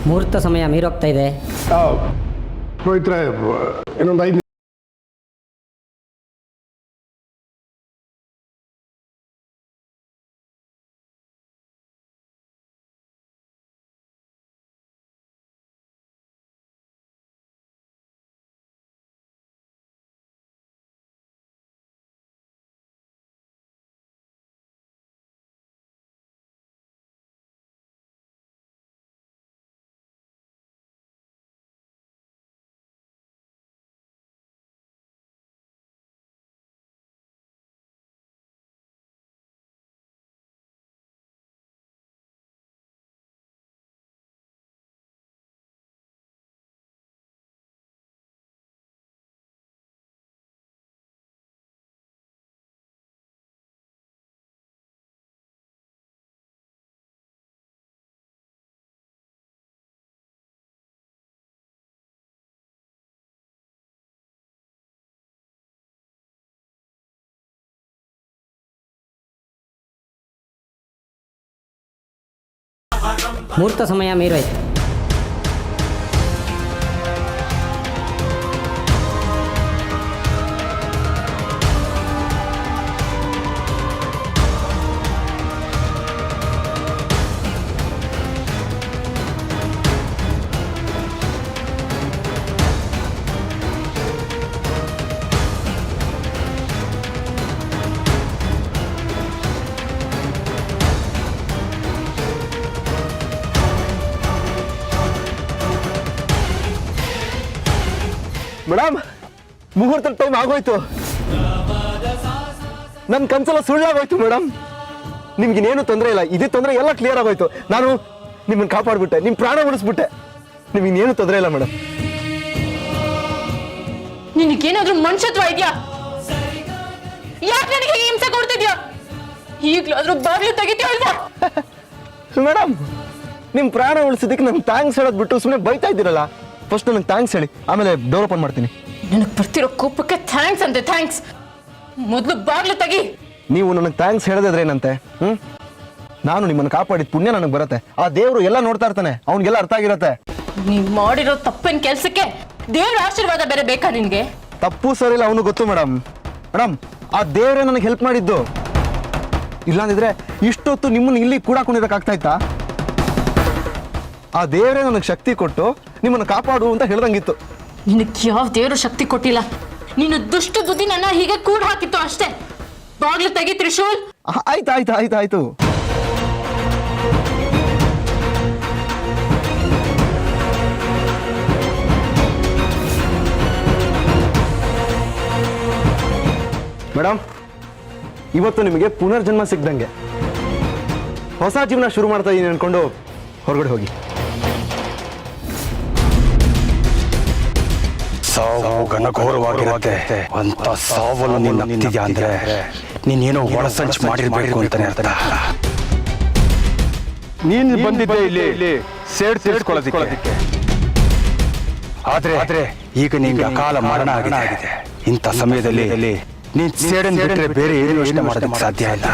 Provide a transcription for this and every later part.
ಮುಹೂರ್ತ ಸಮಯ ಮೀರೋಗ್ತಾ ಇದೆ. ಪವಿತ್ರ ಇನ್ನೊಂದು 5 ಮುಹೂರ್ತ ಸಮಯ ಮೀರೋಯ್ತು. ಮೇಡಮ್, ಮುಹೂರ್ತದ ಟೈಮ್ ಆಗೋಯ್ತು. ನನ್ನ ಕನ್ಸೆಲ್ಲ ಸುಳ್ಳಾಗೋಯ್ತು ಮೇಡಮ್. ನಿಮ್ಗಿನ್ನೇನು ತೊಂದರೆ ಇಲ್ಲ, ಇದೇ ತೊಂದರೆ ಎಲ್ಲ ಕ್ಲಿಯರ್ ಆಗೋಯ್ತು. ನಾನು ನಿಮ್ಮನ್ನು ಕಾಪಾಡ್ಬಿಟ್ಟೆ, ನಿಮ್ಮ ಪ್ರಾಣ ಉಳಿಸ್ಬಿಟ್ಟೆ. ನಿಮಗಿನ್ನೇನು ತೊಂದರೆ ಇಲ್ಲ ಮೇಡಮ್. ನಿನಗೇನಾದ್ರೂ ಮನುಷ್ಯತ್ವ ಇದೆಯಾ? ಯಾಕೆ ನನಗೆ ಹಿಂಸೆ ಕೊಡ್ತಿದ್ಯಾ? ಈಗಲಾದ್ರೂ ಬಾಗಿಲು ತೆಗಿತೀಯ ಅಲ್ವಾ? ಮೇಡಮ್, ನಿಮ್ಮ ಪ್ರಾಣ ಉಳಿಸಿದ್ದಕ್ಕೆ ನಂಗೆ ಥ್ಯಾಂಕ್ಸ್ ಹೇಳೋದು ಬಿಟ್ಟು ಸುಮ್ಮನೆ ಬೈತಾ ಇದ್ದೀರಲ್ಲ. ಫಸ್ಟ್ ನನಗೆ ಥ್ಯಾಂಕ್ಸ್ ಹೇಳಿ, ಆಮೇಲೆ ಡೋರ್ ಓಪನ್ ಮಾಡ್ತೀನಿ. ನನಗೆ ಬರ್ತಿರೋ ಕೋಪಕ್ಕೆ ಥ್ಯಾಂಕ್ಸ್ ಅಂತೆ. ಥ್ಯಾಂಕ್ಸ್ ಮೊದಲು ಬಾಗಿಲು ತೆಗಿ. ನೀವು ನನಗೆ ಥ್ಯಾಂಕ್ಸ್ ಹೇಳೋದಾದ್ರೆ ಏನಂತೆ? ನಾನು ನಿಮ್ಮನ್ನು ಕಾಪಾಡಿದ ಪುಣ್ಯ ನನಗೆ ಬರುತ್ತೆ. ಆ ದೇವರು ಎಲ್ಲ ನೋಡ್ತಾ ಇರ್ತಾನೆ, ಅವ್ನಿಗೆಲ್ಲ ಅರ್ಥ ಆಗಿರತ್ತೆ. ನೀವ್ ಮಾಡಿರೋ ತಪ್ಪಿನ ಕೆಲ್ಸಕ್ಕೆ ದೇವ್ರ ಆಶೀರ್ವಾದ ಬೇರೆ ಬೇಕಾ ನಿನ್ಗೆ? ತಪ್ಪು ಸರಿ ಇಲ್ಲ ಅವನು ಗೊತ್ತು ಮೇಡಮ್. ಮೇಡಮ್, ಆ ದೇವರೇ ನನಗೆ ಹೆಲ್ಪ್ ಮಾಡಿದ್ದು. ಇಲ್ಲಾಂದಿದ್ರೆ ಇಷ್ಟೊತ್ತು ನಿಮ್ಮನ್ನು ಇಲ್ಲಿ ಕೂಡಾಕೊಂಡಿರೋಕ್ಕಾಗ್ತಾ ಇತ್ತಾ? ಆ ದೇವರೇ ನನಗೆ ಶಕ್ತಿ ಕೊಟ್ಟು ನಿಮ್ಮನ್ನು ಕಾಪಾಡು ಅಂತ ಹೇಳ್ದಂಗಿತ್ತು. ನಿನಗೆ ಯಾವ ದೇವರು ಶಕ್ತಿ ಕೊಟ್ಟಿಲ್ಲ. ನೀನು ದುಷ್ಟ ಬುದ್ಧಿ ನನ್ನ ಹೀಗೆ ಕೂಡ ಹಾಕಿತ್ತು ಅಷ್ಟೇ. ಬಾಗ್ಲು ತೆಗಿ ತ್ರಿಶೂಲ್. ಆಯ್ತು ಆಯ್ತು ಆಯ್ತು ಆಯ್ತು. ಮೇಡಮ್, ಇವತ್ತು ನಿಮಗೆ ಪುನರ್ಜನ್ಮ ಸಿಗ್ದಂಗೆ ಹೊಸ ಜೀವನ ಶುರು ಮಾಡ್ತಾ ಇದ್ದೀನಿ ಅನ್ಕೊಂಡು ಹೊರಗಡೆ ಹೋಗಿ. ಸಾವು ಘನಘೋರವಾಗಿರುತ್ತೆ ಅಂತ ಸಾವಲು ನಿಂತಿದ್ಯಾ ಅಂದ್ರೆ ನೀನೇನೋ ಒಳಸಂಚು ಮಾಡಿರ್ಬೇಕು ಅಂತಾನೆ ಅರ್ಥ. ನೀನು ಬಂದಿದ್ದೆ ಇಲ್ಲಿ ಸೇರ್ಕೊಳ್ಳೋದಕ್ಕೆ. ಆದ್ರೆ ಈಗ ನಿಂಗೆ ಅಕಾಲ ಮರಣ ಆಗಿದೆ. ಇಂಥ ಸಮಯದಲ್ಲಿ ನೀನ್ ಸೇಡನ್ ಬಿಟ್ರೆ ಬೇರೆ ಏನು ಯೋಚನೆ ಮಾಡೋದಕ್ಕೆ ಸಾಧ್ಯ ಇಲ್ಲ.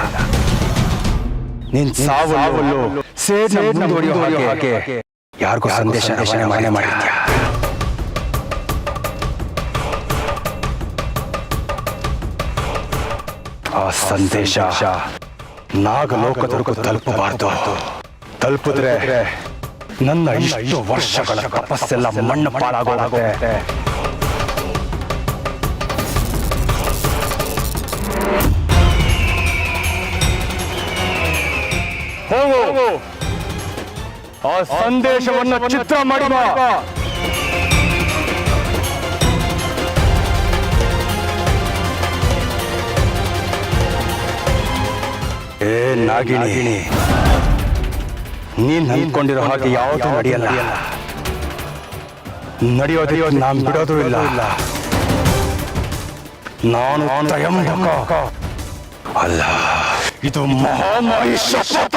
ನೀನ್ ಸಾವಲ್ಲೂ ಸೇಡ್ನ ಮುಂದುವರಿಯೋ ಹಾಗೆ ಯಾರಿಗೂ ಸಂದೇಶ ರವಾನೆ ಮಾಡಿದ್ಯಾ? ಆ ಸಂದೇಶ ನಾಗಲೋಕದವರೆಗೂ ತಲುಪಬಾರ್ದು. ತಲುಪಿದ್ರೆ ನನ್ನ ಇಷ್ಟು ವರ್ಷಗಳ ತಪಸ್ಸೆಲ್ಲ ಮಣ್ಣು ಪಾಲಾಗೋಗುತ್ತೆ. ಹೋಗು, ಆ ಸಂದೇಶವನ್ನು ಚಿತ್ರ ಮಾಡಿ ಬಾ. ಏ ನಾಗಿಣಿ, ನೀನ್ ಅಂದ್ಕೊಂಡಿರೋ ಹಾಗೆ ಯಾವುದು ನಡೆಯಲ್ಲ. ನಡೆಯೋದು ನಾನು ಬಿಡೋದು ಇಲ್ಲ. ನಾನು ತ್ರಯಂಬಕ ಅಲ್ಲ, ಇದು ಮಹಾಮಾಯಿ ಶಪಥ.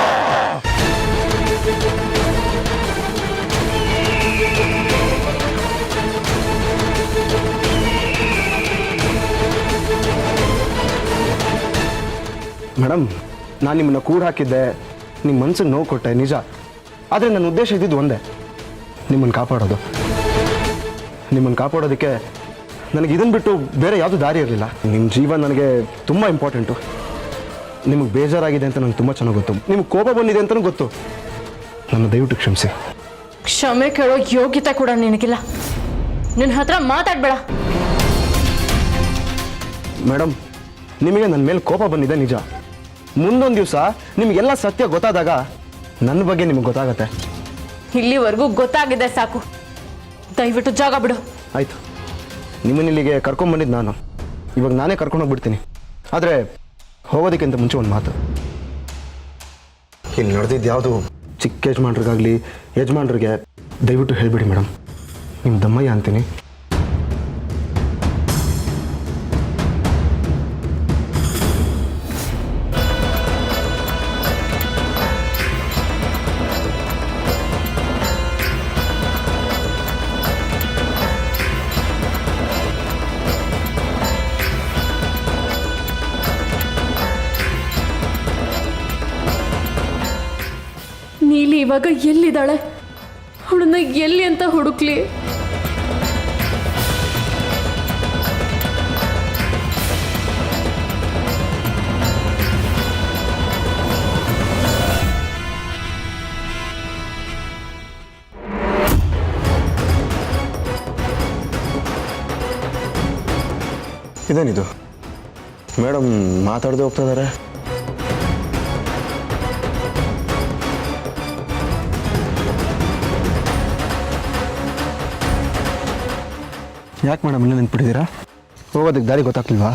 ಮೇಡಮ್, ನಾನು ನಿಮ್ಮನ್ನು ಕೂಡ ಹಾಕಿದ್ದೆ, ನಿಮ್ಮ ಮನಸ್ಸಿಗೆ ನೋವು ಕೊಟ್ಟೆ ನಿಜ. ಆದರೆ ನನ್ನ ಉದ್ದೇಶ ಇದ್ದಿದ್ದು ಒಂದೇ, ನಿಮ್ಮನ್ನು ಕಾಪಾಡೋದು. ನಿಮ್ಮನ್ನು ಕಾಪಾಡೋದಕ್ಕೆ ನನಗೆ ಇದನ್ನು ಬಿಟ್ಟು ಬೇರೆ ಯಾವುದೂ ದಾರಿ ಇರಲಿಲ್ಲ. ನಿಮ್ಮ ಜೀವ ನನಗೆ ತುಂಬ ಇಂಪಾರ್ಟೆಂಟು. ನಿಮಗೆ ಬೇಜಾರಾಗಿದೆ ಅಂತ ನನಗೆ ತುಂಬ ಚೆನ್ನಾಗಿ ಗೊತ್ತು. ನಿಮಗೆ ಕೋಪ ಬಂದಿದೆ ಅಂತಲೂ ಗೊತ್ತು. ನನ್ನ ದಯವಿಟ್ಟು ಕ್ಷಮಿಸಿ. ಕ್ಷಮೆ ಕೇಳೋ ಯೋಗ್ಯತೆ ಕೂಡ ನಿನಗಿಲ್ಲ. ನಿನ್ನ ಹತ್ರ ಮಾತಾಡಬೇಡ. ಮೇಡಮ್, ನಿಮಗೆ ನನ್ನ ಮೇಲೆ ಕೋಪ ಬಂದಿದೆ ನಿಜ. ಮುಂದೊಂದು ದಿವಸ ನಿಮಗೆಲ್ಲ ಸತ್ಯ ಗೊತ್ತಾದಾಗ ನನ್ನ ಬಗ್ಗೆ ನಿಮಗೆ ಗೊತ್ತಾಗತ್ತೆ. ಇಲ್ಲಿವರೆಗೂ ಗೊತ್ತಾಗಿದೆ ಸಾಕು. ದಯವಿಟ್ಟು ಜಾಗ ಬಿಡು. ಆಯಿತು, ನಿಮ್ಮನ್ನ ಇಲ್ಲಿಗೆ ಕರ್ಕೊಂಡ್ಬಂದಿದ್ದು ನಾನು. ಇವಾಗ ನಾನೇ ಕರ್ಕೊಂಡೋಗ್ಬಿಡ್ತೀನಿ. ಆದರೆ ಹೋಗೋದಕ್ಕಿಂತ ಮುಂಚೆ ಒಂದು ಮಾತು. ಇಲ್ಲಿ ನಡೆದಿದ್ದು ಯಾವುದು ಚಿಕ್ಕ ಯಜಮಾನ್ರಿಗಾಗಲಿ ಯಜಮಾನ್ರಿಗೆ ದಯವಿಟ್ಟು ಹೇಳಿಬಿಡಿ ಮೇಡಮ್. ನಿಮ್ಮ ದಮ್ಮಯ್ಯ ಅಂತೀನಿ. ನೀಲಿ ಇವಾಗ ಎಲ್ಲಿದ್ದಾಳೆ? ಅವಳನ್ನ ಎಲ್ಲಿ ಅಂತ ಹುಡುಕ್ಲಿ? ಇದೇನಿದು? ಮೇಡಮ್ ಮಾತಾಡದೆ ಹೋಗ್ತಾ ಇದ್ದಾರೆ. ಯಾಕೆ ಮೇಡಮ್ ಇನ್ನೂ ನೆನ್ಪಿಟ್ಟಿದ್ದೀರಾ? ಹೋಗೋದಕ್ಕೆ ದಾರಿ ಗೊತ್ತಾಗ್ಲಿಲ್ವಾ?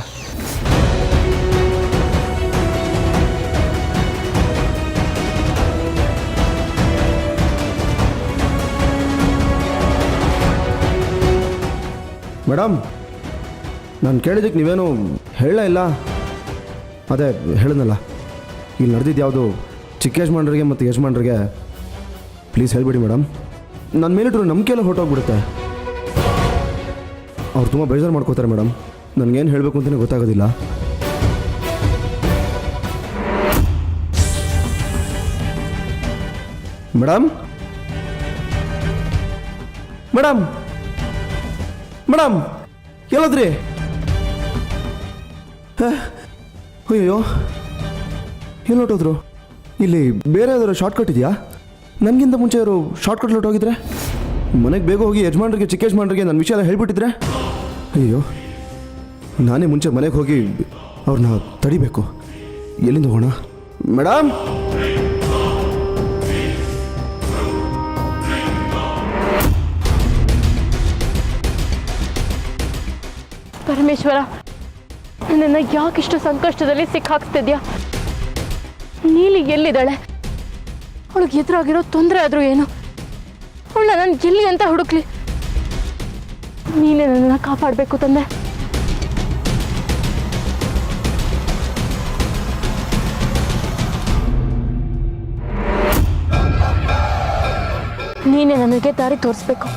ಮೇಡಮ್, ನಾನು ಕೇಳಿದ್ದಕ್ಕೆ ನೀವೇನು ಹೇಳಲೇ ಇಲ್ಲ. ಅದೇ ಹೇಳಿದ್ನಲ್ಲ, ಇಲ್ಲಿ ನಡೆದಿದ್ದು ಯಾವುದು ಚಿಕ್ಕ ಯಜಮಾನ್ರಿಗೆ ಮತ್ತು ಯಜಮಾನ್ರಿಗೆ ಪ್ಲೀಸ್ ಹೇಳಿಬಿಡಿ ಮೇಡಮ್. ನನ್ನ ಮೇಲಿಟ್ಟರು ನಂಬಿಕೆ ಎಲ್ಲ ಹೊರಟೋಗ್ಬಿಡುತ್ತೆ. ಅವ್ರು ತುಂಬ ಬೇಜಾರು ಮಾಡ್ಕೋತಾರೆ ಮೇಡಮ್. ನನಗೇನು ಹೇಳಬೇಕು ಅಂತಲೇ ಗೊತ್ತಾಗೋದಿಲ್ಲ. ಮೇಡಮ್, ಮೇಡಮ್, ಮೇಡಮ್, ಎಲ್ಲೋದ್ರಿ? ಅಯ್ಯೋ, ಎಲ್ಲಿ ಹೊಟ್ಟೋದ್ರು? ಇಲ್ಲಿ ಬೇರೆ ಯಾವ್ದಾದ್ರು ಶಾರ್ಟ್ಕಟ್ ಇದೆಯಾ? ನನಗಿಂತ ಮುಂಚೆ ಅವರು ಶಾರ್ಟ್ಕಟ್ ಹೊರಟೋಗಿದ್ರೆ ಮನೆಗೆ ಬೇಗ ಹೋಗಿ ಯಜಮಾನ್ರಿಗೆ ಚಿಕ್ಕ ಯಜಮಾನ್ರಿಗೆ ನನ್ನ ವಿಷಯ ಎಲ್ಲ ಹೇಳ್ಬಿಟ್ಟಿದ್ರೆ. ಅಯ್ಯೋ, ನಾನೇ ಮುಂಚೆ ಮನೆಗೆ ಹೋಗಿ ಅವ್ರನ್ನ ತಡಿಬೇಕು. ಎಲ್ಲಿಂದ ಹೋಗೋಣ? ಮೇಡಮ್, ಪರಮೇಶ್ವರ, ನನ್ನ ಯಾಕಿಷ್ಟು ಸಂಕಷ್ಟದಲ್ಲಿ ಸಿಕ್ಕಾಕ್ತಿದ್ಯಾ? ನೀಲಿ ಎಲ್ಲಿದ್ದಾಳೆ? ಅವಳಿಗೆ ಎದುರಾಗಿರೋ ತೊಂದರೆ ಆದರೂ ಏನು? ಅವಳ ನಾನು ಎಲ್ಲಿ ಅಂತ ಹುಡುಕ್ಲಿ? ನೀನೇ ನನ್ನನ್ನು ಕಾಪಾಡಬೇಕು ತಂದೆ. ನೀನೇ ನನಗೆ ದಾರಿ ತೋರಿಸ್ಬೇಕು.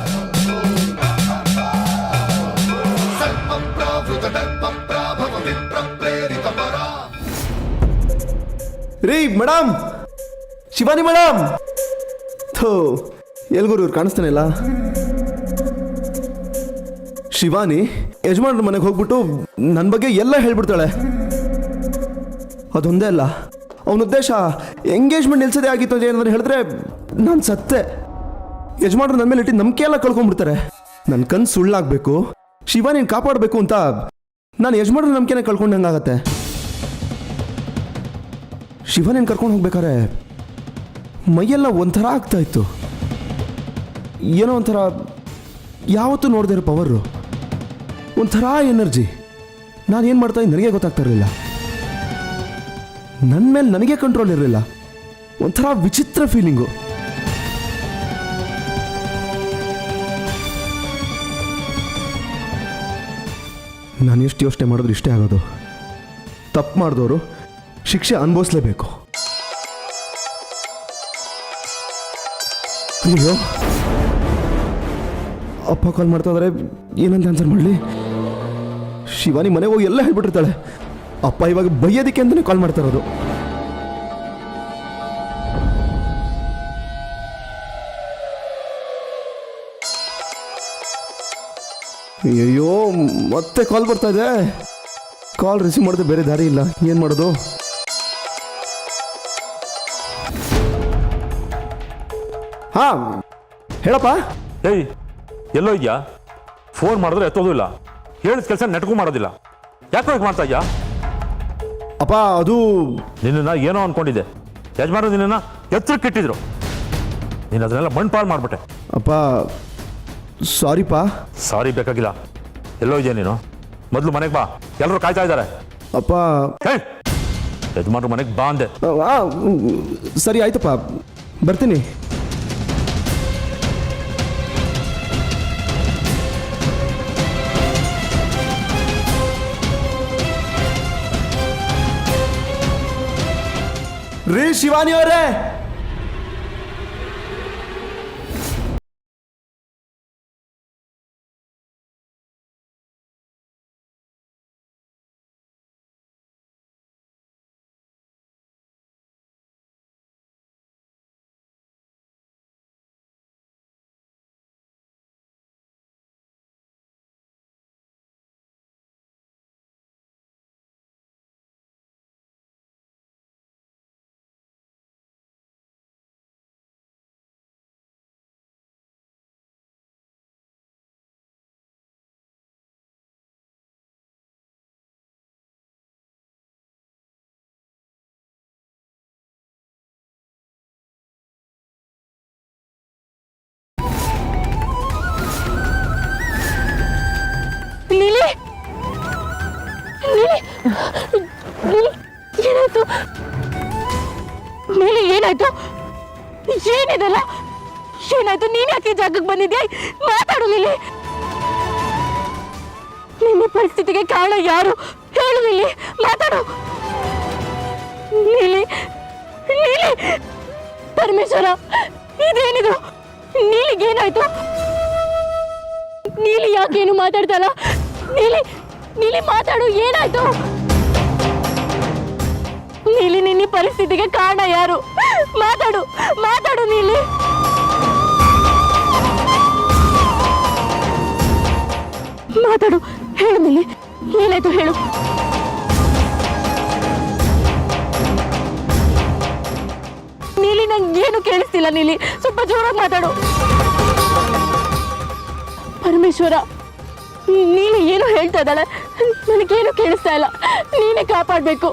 ರೀ ಮೇಡಮ್, ಶಿವಾನಿ ಮೇಡಮ್. ಥೋ, ಎಲ್ಗೂರು ಇವ್ರು ಕಾಣಿಸ್ತಾನೆ ಇಲ್ಲ. ಶಿವಾನಿ ಯಜಮಾನ್ರ ಮನೆಗೆ ಹೋಗ್ಬಿಟ್ಟು ನನ್ನ ಬಗ್ಗೆ ಎಲ್ಲ ಹೇಳ್ಬಿಡ್ತಾಳೆ. ಅದೊಂದೇ ಅಲ್ಲ, ಅವನ ಉದ್ದೇಶ ಎಂಗೇಜ್ಮೆಂಟ್ ನಿಲ್ಸೋದೇ ಆಗಿತ್ತು ಅಂತ ಏನಾದ್ರು ಹೇಳಿದ್ರೆ ನಾನು ಸತ್ತೆ. ಯಜಮಾನ್ರು ನನ್ನ ಮೇಲೆ ಇಟ್ಟು ನಂಬಿಕೆ ಎಲ್ಲ ಕಳ್ಕೊಂಡ್ಬಿಡ್ತಾರೆ. ನನ್ನ ಕನ್ಸು ಸುಳ್ಳಾಗಬೇಕು, ಶಿವಾನಿನ ಕಾಪಾಡಬೇಕು ಅಂತ ನಾನು ಯಜಮಾನ್ರ ನಂಬಿಕೆನೇ ಕಳ್ಕೊಂಡಂಗಾಗತ್ತೆ. ಶಿವನೇನು ಕರ್ಕೊಂಡು ಹೋಗ್ಬೇಕಾರೆ ಮೈಯೆಲ್ಲ ಒಂಥರ ಆಗ್ತಾ ಇತ್ತು. ಏನೋ ಒಂಥರ ಯಾವತ್ತೂ ನೋಡದೇ ಇರೋ ಪವರು, ಒಂಥರ ಎನರ್ಜಿ. ನಾನೇನು ಮಾಡ್ತಾ ಇದ್ದೆ ನನಗೆ ಗೊತ್ತಾಗ್ತಾ ಇರಲಿಲ್ಲ. ನನ್ನ ಮೇಲೆ ನನಗೆ ಕಂಟ್ರೋಲ್ ಇರಲಿಲ್ಲ. ಒಂಥರ ವಿಚಿತ್ರ ಫೀಲಿಂಗು. ನಾನು ಎಷ್ಟು ಯೋಚನೆ ಮಾಡಿದ್ರು ಇಷ್ಟೇ ಆಗೋದು. ತಪ್ಪು ಮಾಡಿದವರು ಶಿಕ್ಷೆ ಅನುಭವಿಸ್ಲೇಬೇಕು. ಅಯ್ಯೋ, ಅಪ್ಪ ಕಾಲ್ ಮಾಡ್ತಾ ಇದ್ದಾರೆ. ಏನಂತ ಆನ್ಸರ್ ಮಾಡಲಿ? ಶಿವಾನಿ ಮನೆಗೆ ಹೋಗಿ ಎಲ್ಲ ಹೇಳ್ಬಿಟ್ಟಿರ್ತಾಳೆ. ಅಪ್ಪ ಇವಾಗ ಬೈಯೋದಕ್ಕೆ ಅಂತಲೇ ಕಾಲ್ ಮಾಡ್ತಾ ಇರೋದು. ಅಯ್ಯೋ ಮತ್ತೆ ಕಾಲ್ ಬರ್ತಾ ಇದೆ. ಕಾಲ್ ರಿಸೀವ್ ಮಾಡೋದು ಬೇರೆ ದಾರಿ ಇಲ್ಲ, ಏನು ಮಾಡೋದು? ಹಾಂ ಹೇಳಪ್ಪ. ಏಯ್ ಎಲ್ಲೋ ಇದೆಯಾ? ಫೋನ್ ಮಾಡಿದ್ರೆ ಎತ್ತೋದು ಇಲ್ಲ, ಹೇಳಿದ ಕೆಲಸ ನೆಟ್ಗೂ ಮಾಡೋದಿಲ್ಲ. ಯಾಕೋ ಹೀಗೆ ಮಾಡ್ತಾ ಇದೆಯಾ? ಅಪ್ಪ ಅದು ನಿನ್ನನ್ನು ಏನೋ ಅಂದ್ಕೊಂಡಿದ್ದೆ, ಯಜಮಾನರು ನಿನ್ನನ್ನು ಎತ್ತರಕ್ಕೆ ಇಟ್ಟಿದ್ರು, ನೀನು ಅದನ್ನೆಲ್ಲ ಮಣ್ಣು ಮಾಡಿಬಿಟ್ಟೆ. ಅಪ್ಪ ಸಾರಿಪ್ಪ. ಸಾರಿ ಬೇಕಾಗಿಲ್ಲ. ಎಲ್ಲೋ ಇದೆಯಾ ನೀನು? ಮೊದಲು ಮನೆಗೆ ಬಾ, ಎಲ್ಲರೂ ಕಾಯ್ತಾ ಇದ್ದಾರೆ. ಅಪ್ಪ ಏಯ್ ಯಜಮಾನ್ರು ಮನೆಗೆ ಬಾ ಅಂದೆ. ಸರಿ ಆಯ್ತಪ್ಪ, ಬರ್ತೀನಿ. ರೀ ಶಿವಾನಿ ಅವರೇ, ನೀಲಿ ನೀಲಿ ನೀಲಿ ಏನಾಯ್ತು? ನೀಲಿ ಏನಾಯ್ತು? ಏನಿದೆಲ್ಲ? ಏನಾಯ್ತು? ನೀನ್ ಯಾಕೆ ಜಾಗಕ್ಕೆ ಬಂದಿದ್ಯಾ? ಮಾತಾಡು ನೀಲಿ. ನಿನ್ನ ಪರಿಸ್ಥಿತಿಗೆ ಕಾರಣ ಯಾರು? ಹೇಳು ನೀಲಿ, ಮಾತಾಡು. ನೀಲಿ ನೀಲಿ ಪರಮೇಶ್ವರ, ಇದೇನಿದು? ನೀಲಿಗೇನಾಯ್ತು? ನೀಲಿ ಯಾಕೇನು ಮಾತಾಡ್ತಲ್ಲ? ನೀಲಿ ನೀಲಿ ಮಾತಾಡು, ಏನಾಯ್ತು? ನೀಲಿ ನಿನ್ನ ಪರಿಸ್ಥಿತಿಗೆ ಕಾರಣ ಯಾರು? ಮಾತಾಡು ಮಾತಾಡು ನೀಲಿ. ಮಾತಾಡು, ಹೇಳು ನೀಲಿ, ಏನಾಯ್ತು ಹೇಳು. ನೀಲಿ ನಂಗೇನು ಕೇಳಿಸ್ತಿಲ್ಲ. ನೀಲಿ ಸ್ವಲ್ಪ ಜೋರಾಗಿ ಮಾತಾಡು. ಪರಮೇಶ್ವರ, ನೀನು ಏನು ಹೇಳ್ತಾ ಇದ್ದಾಳೆ? ನನಗೇನು ಕೇಳಿಸ್ತಾ ಇಲ್ಲ. ನೀನೇ ಕಾಪಾಡಬೇಕು.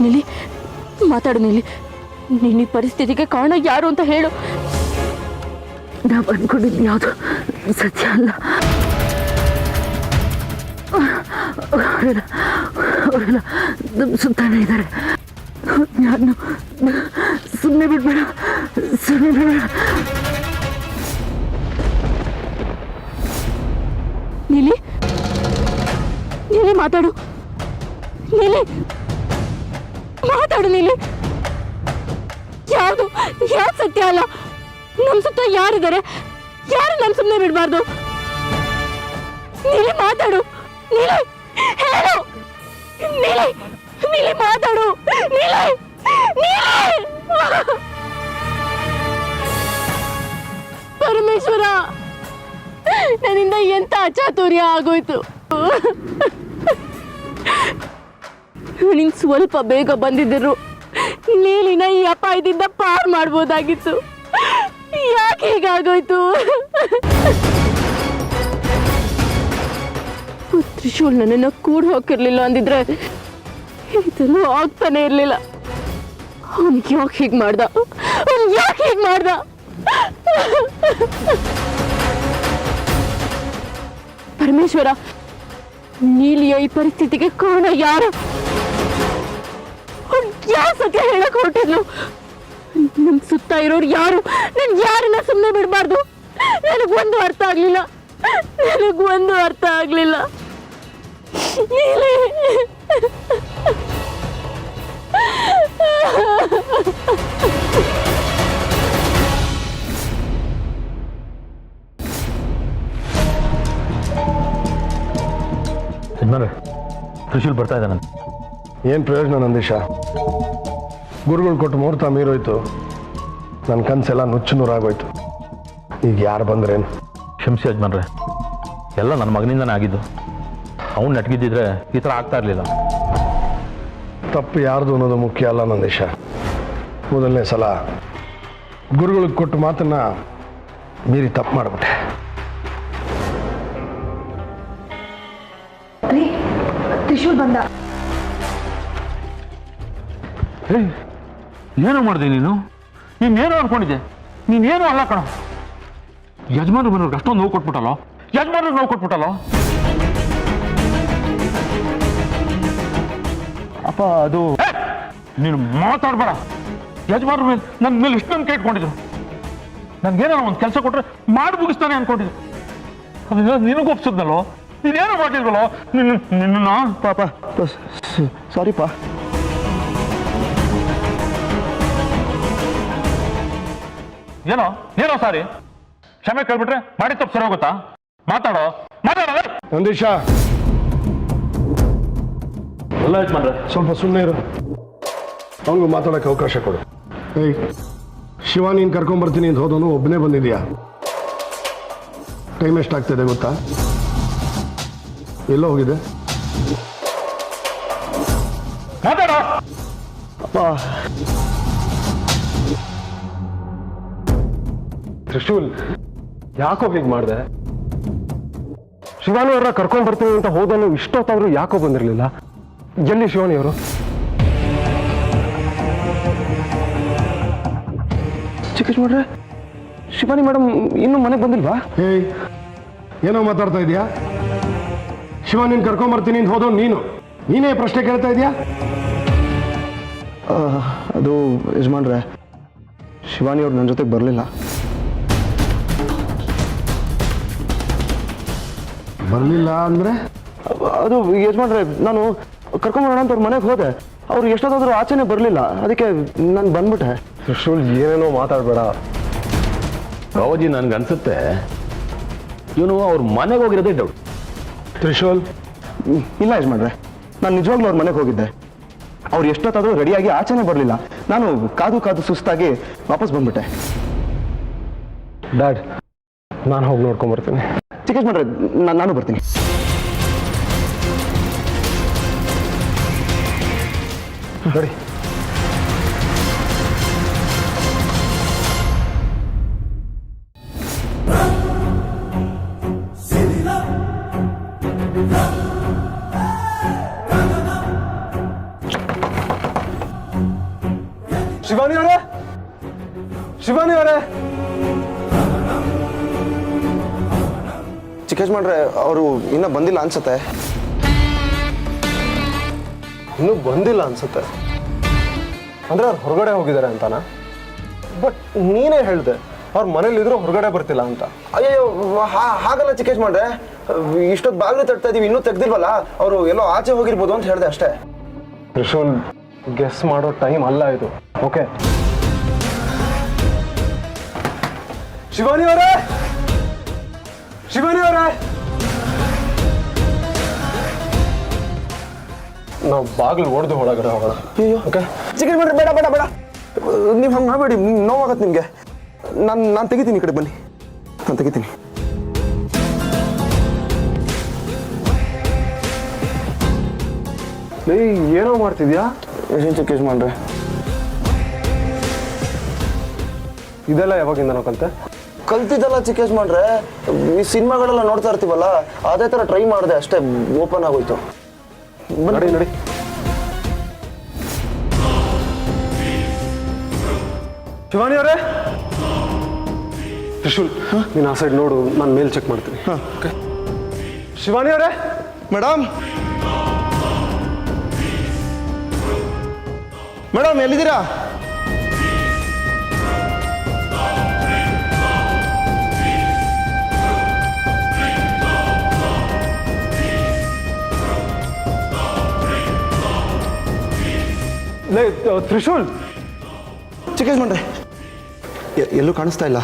ನೀಲಿ ಮಾತಾಡು. ನೀಲಿ ನಿನ್ನ ಪರಿಸ್ಥಿತಿಗೆ ಕಾರಣ ಯಾರು ಅಂತ ಹೇಳು. ನಾವು ಅನ್ಕೊಂಡಿದ್ದು ಯಾವುದು ಸತ್ಯ ಅಲ್ಲ. ಅವರೆಲ್ಲ ನಮ್ಮ ಸುತ್ತಾನೆ ಇದ್ದಾರೆ. ಯಾರನ್ನು ಸುಮ್ಮನೆ ಬಿಡ್ಬೇಡ, ಸುಮ್ಮನೆ ಬಿಡ್ಬೇಡ. ನೀಲಿ ನೀಲಿ ಮಾತಾಡು. ನೀಲಿ ಮಾತಾಡು. ನೀಲಿ ಯಾವುದು ಯಾವ್ದು ಸತ್ಯ ಅಲ್ಲ? ನಮ್ ಸುತ್ತ ಯಾರಿದ್ದಾರೆ? ಯಾರು ನಮ್ ಸುಮ್ಮನೆ ಬಿಡಬಾರ್ದು? ನೀಲಿ ಮಾತಾಡು. ನೀಲಿ ಹೇಳು. ನೀಲಿ ನೀಲಿ ಮಾತಾಡು. ನೀಲಿ ನೀಲಿ ಪರಮೇಶ್ವರ, ನನ್ನಿಂದ ಎಂತ ಅಚಾತುರ್ಯ ಆಗೋಯ್ತು. ನೀನ್ ಸ್ವಲ್ಪ ಬೇಗ ಬಂದಿದ್ದರು ನೀಲಿನ ಈ ಅಪಾಯದಿಂದ ಪಾರ್ ಮಾಡ್ಬೋದಾಗಿತ್ತು. ಯಾಕೆ ಹೀಗಾಗೋಯ್ತು? ತ್ರಿಶೂಲ್ ನನ್ನನ್ನು ಕೂಡ ಹೋಗಿರ್ಲಿಲ್ಲ ಅಂದಿದ್ರೆ ಇದೆಲ್ಲ ಆಗ್ತಾನೆ ಇರ್ಲಿಲ್ಲ. ಅವನಿಗೆ ಯಾಕೆ ಹೀಗೆ ಮಾಡ್ದ? ಯಾಕೆ ಹೀಗೆ ಮಾಡ್ದ? ಪರಮೇಶ್ವರ, ನೀಲಿಯ ಈ ಪರಿಸ್ಥಿತಿಗೆ ಕಾರಣ ಯಾರು? ಯಾರು ಸತ್ಯ ಹೇಳಕ್ ಹೊರಟಿದ್ಲು? ನಮ್ ಸುತ್ತ ಇರೋರು ಯಾರು? ನನ್ ಯಾರನ್ನ ಸುಮ್ಮನೆ ಬಿಡಬಾರ್ದು. ನನಗೊಂದು ಅರ್ಥ ಆಗ್ಲಿಲ್ಲ. ನನಗೊಂದು ಅರ್ಥ ಆಗ್ಲಿಲ್ಲ. ನೀಲಿ ಯಜಮಾನ್ರೆ ತ್ರಿಶೂಲ್ ಬರ್ತಾ ಇದ್ದಾನೆ. ಏನು ಪ್ರಯೋಜನ ನಂದೀಶ? ಗುರುಗಳು ಕೊಟ್ಟು ಮುಹೂರ್ತ ಮೀರೋಯ್ತು, ನನ್ನ ಕನಸೆಲ್ಲ ನುಚ್ಚು ನೂರಾಗೋಯ್ತು. ಈಗ ಯಾರು ಬಂದ್ರೇನು? ಕ್ಷಮಿಸಿ ಯಜಮಾನ್ರೆ, ಎಲ್ಲ ನನ್ನ ಮಗನಿಂದನೇ ಆಗಿದ್ದು. ಅವ್ನು ನೆಟ್ಗಿದ್ದಿದ್ರೆ ಈ ಥರ ಆಗ್ತಾ ಇರಲಿಲ್ಲ. ತಪ್ಪು ಯಾರ್ದು ಅನ್ನೋದು ಮುಖ್ಯ ಅಲ್ಲ ನಂದೀಶ. ಮೊದಲನೇ ಸಲ ಗುರುಗಳಿಗೆ ಕೊಟ್ಟು ಮಾತನ್ನ ಮೀರಿ ತಪ್ಪು ಮಾಡಿಬಿಟ್ಟೆ. ತ್ರಿಶೂಲ್ ಬಂದ. ಏನೋ ಮಾಡಿದೆ ನೀನು? ನೀನೇನೋ ಅನ್ಕೊಂಡಿದ್ದೆ, ನೀನೇನೋ ಅಲ್ಲ ಕಣ. ಯಜಮಾನ್ರು ಬಂದವ್ರಿಗೆ ಅಷ್ಟೊಂದು ನೋವು ಕೊಟ್ಬಿಟ್ಟಲ್ಲೋ, ಯಜಮಾನ್ರಿಗೆ ನೋವು ಕೊಟ್ಬಿಟ್ಟಲ್ಲೋ. ಅಪ್ಪ ಅದು ನೀನು ಮಾತಾಡ್ಬೇಡ. ಯಜಮಾನ್ರ ಮೇಲೆ ನನ್ನ ಮೇಲೆ ಇಷ್ಟು ನಂಬಿಕೆ ಇಟ್ಕೊಂಡಿದ್ರು. ನನ್ಗೇನೋ ಒಂದು ಕೆಲಸ ಕೊಟ್ರೆ ಮಾಡಿ ಮುಗಿಸ್ತಾನೆ ಅನ್ಕೊಂಡಿದ್ರು. ಅದನ್ನ ನಿನಗೂ ಒಪ್ಸಿದ್ನಲ್ಲೋ, ನೀನೇನೋ ಮಾಡಿಲ್ವಲ್ಲೋ ನಿನ್ನ. ಪಾಪ ಸಾರಿಪ್ಪ. ಏನೋ ಏನೋ ಸಾರಿ, ಕ್ಷಮೆ ಕೇಳ್ಬಿಟ್ರೆ ಮಾಡಿ ತಪ್ಪು ಸರಿ ಹೋಗುತ್ತಾ? ಮಾತಾಡೋ ಮಾತಾಡೋ. ನಂದೀಶ, ಎಲ್ಲ ಯಜಮಾನ್ರೆ ಸ್ವಲ್ಪ ಸುಮ್ಮನೆ ಇರು, ಅವನಿಗೂ ಮಾತಾಡೋಕ್ಕೆ ಅವಕಾಶ ಕೊಡು. ಏಯ್ ಶಿವ, ನೀನು ಕರ್ಕೊಂಬರ್ತೀನಿ ಅಂತ ಹೋದವನು ಒಬ್ಬನೇ ಬಂದಿದ್ಯಾ? ಟೈಮ್ ಎಷ್ಟಾಗ್ತಿದೆ ಗೊತ್ತಾ? ಎಲ್ಲೋ ಹೋಗಿದೆ? ಮಾತಾಡೋ. ಅಪ್ಪ ತ್ರಿಶೂಲ್, ಯಾಕೋ ಹೀಗೆ ಮಾಡಿದೆ? ಶಿವಾನಿ ಅವ್ರನ್ನ ಕರ್ಕೊಂಡು ಬರ್ತೀನಿ ಅಂತ ಹೋದನು ಇಷ್ಟೊತ್ತಾದ್ರೂ ಯಾಕೋ ಬಂದಿರಲಿಲ್ಲ? ಎಲ್ಲಿ ಶಿವಾನಿ ಅವರು? ಚಿಕ್ಕೇಶ್ ಮಾಡ್ರೆ, ಶಿವಾನಿ ಮೇಡಮ್ ಇನ್ನೂ ಮನೆಗೆ ಬಂದಿಲ್ವಾ? ಏಯ್, ಏನೋ ಮಾತಾಡ್ತಾ ಇದೀಯಾ? ಶಿವಾನಿನ ಕರ್ಕೊಂಬರ್ತೀನಿ ಅಂತ ಹೋದವ್ ನೀನೇ ಪ್ರಶ್ನೆ ಕೇಳ್ತಾ ಇದೀಯಾ? ಅದು ಯಜಮಾನ್ರೆ, ಶಿವಾನಿ ಅವ್ರು ನನ್ನ ಜೊತೆಗೆ ಬರಲಿಲ್ಲ. ಬರಲಿಲ್ಲ ಅಂದ್ರೆ? ಅದು ಯಜಮಾನ್ರೆ, ನಾನು ಕರ್ಕೊಂಬರೋಣ ಅಂತ ಅವ್ರ ಮನೆಗೆ ಹೋದೆ. ಅವ್ರು ಎಷ್ಟೊತ್ತಾದ್ರೂ ಆಚೆನೆ ಬರಲಿಲ್ಲ, ಅದಕ್ಕೆ ನಾನು ಬಂದ್ಬಿಟ್ಟೆ. ತ್ರಿಶೂಲ್, ಏನೇನೋ ಮಾತಾಡಬೇಡ. ಬಾಬಾಜಿ, ನನ್ಗನ್ಸುತ್ತೆ ಇವನು ಅವ್ರ ಮನೆಗೆ ಹೋಗಿರೋದೇ ಡೌಟ್. ತ್ರಿಶೂಲ್, ಇಲ್ಲ ಯಜಮಾನ್ರೆ, ನಾನು ನಿಜವಾಗ್ಲೂ ಅವ್ರ ಮನೆಗೆ ಹೋಗಿದ್ದೆ. ಅವ್ರು ಎಷ್ಟೊತ್ತಾದ್ರೂ ರೆಡಿಯಾಗಿ ಆಚೆನೆ ಬರಲಿಲ್ಲ. ನಾನು ಕಾದು ಸುಸ್ತಾಗಿ ವಾಪಸ್ ಬಂದ್ಬಿಟ್ಟೆ. ಡ್ಯಾಡ್, ನಾನು ಹೋಗಿ ನೋಡ್ಕೊಂಬರ್ತೀನಿ. ಚಿಕ್ಕೇಶ್ ಮಾಡ್ರೆ, ನಾನು ಬರ್ತೀನಿ. ನೋಡಿ, ಶಿವಾನಿ ಅವರೇ, ಶಿವಾನಿ ಅವರೇ. ಚಿಕ್ಕೇಶ್ ಮಾಡ್ರೆ, ಅವರು ಇನ್ನೂ ಬಂದಿಲ್ಲ ಅನ್ಸುತ್ತೆ. ಇನ್ನೂ ಬಂದಿಲ್ಲ ಅನ್ಸುತ್ತೆ ಅಂದ್ರೆ ಅವ್ರು ಹೊರಗಡೆ ಹೋಗಿದ್ದಾರೆ ಅಂತಾನ? ಬಟ್ ನೀನೇ ಹೇಳ್ದೆ ಅವ್ರ ಮನೇಲಿದ್ರು ಹೊರಗಡೆ ಬರ್ತಿಲ್ಲ ಅಂತ. ಅಯ್ಯೋ, ಹಾಗಲ್ಲ ಚಿಕ್ಕೇಶ್ ಮಾಡ್ರೆ, ಇಷ್ಟೊತ್ತು ಬಾಗಿಲು ತಟ್ತಾ ಇದೀವಿ, ಇನ್ನೂ ತೆಗ್ದಿಲ್ವಲ್ಲ. ಅವರು ಎಲ್ಲೋ ಆಚೆ ಹೋಗಿರ್ಬೋದು ಅಂತ ಹೇಳಿದೆ ಅಷ್ಟೇ. ತ್ರಿಶೂಲ್, ಗೆಸ್ ಮಾಡೋ ಟೈಮ್ ಅಲ್ಲ ಇದು, ಓಕೆ? ಶಿವಾನಿ ಅವರೇ, ಶಿವಾನಿ ಅವರೇ, ನಾವು ಬಾಗಿಲು ಹೊಡೆದು ಒಳಗಡೆ ಹೋಗೋಣ. ಅಯ್ಯೋ, ಓಕೆ? ಚಿಕ್ಕೇಶ್ ಮಾಡ್ರೆ, ಬೇಡ ಬೇಡ ಬೇಡ, ನೀವು ಹಂಗೆ ಮಾಡಬೇಡಿ, ನೋವಾಗತ್ತೆ ನಿಮಗೆ. ನಾನು ತೆಗಿತೀನಿ, ಈ ಕಡೆ ಬನ್ನಿ, ನಾನು ತೆಗಿತೀನಿ. ಏನೋ ಮಾಡ್ತಿದ್ಯಾ? ಚಿಕ್ಕೇಶ್ ಮಾಡ್ರೆ, ಇದೆಲ್ಲ ಯಾವಾಗಿಂದ ನಾವು ಕಲ್ತಿದ್ದಲ್ಲ ಚಿಕ್ಕೇಶ್ ಮಾಡ್ರೆ. ಈ ಸಿನಿಮಾಗಳೆಲ್ಲ ನೋಡ್ತಾ ಇರ್ತೀವಲ್ಲ, ಅದೇ ಥರ ಟ್ರೈ ಮಾಡಿದೆ ಅಷ್ಟೇ, ಓಪನ್ ಆಗೋಯ್ತು. ನಡಿ ನಡಿ. ಶಿವಾನಿ ಅವರೇ, ತ್ರಿಶೂಲ್, ನೀನು ಆ ಸೈಡ್ ನೋಡು, ನಾನು ಮೇಲ್ ಚೆಕ್ ಮಾಡ್ತೀನಿ. ಓಕೆ? ಶಿವಾನಿ ಅವರೇ, ಮೇಡಮ್, ಮೇಡಮ್ ಎಲ್ಲಿದ್ದೀರಾ? ಲೇ ತ್ರಿಶೂಲ್, ಚಿಕ್ಕೇಶ್ ಮಾಡ್ರೆ, ಎಲ್ಲೂ ಕಾಣಿಸ್ತಾ ಇಲ್ಲ.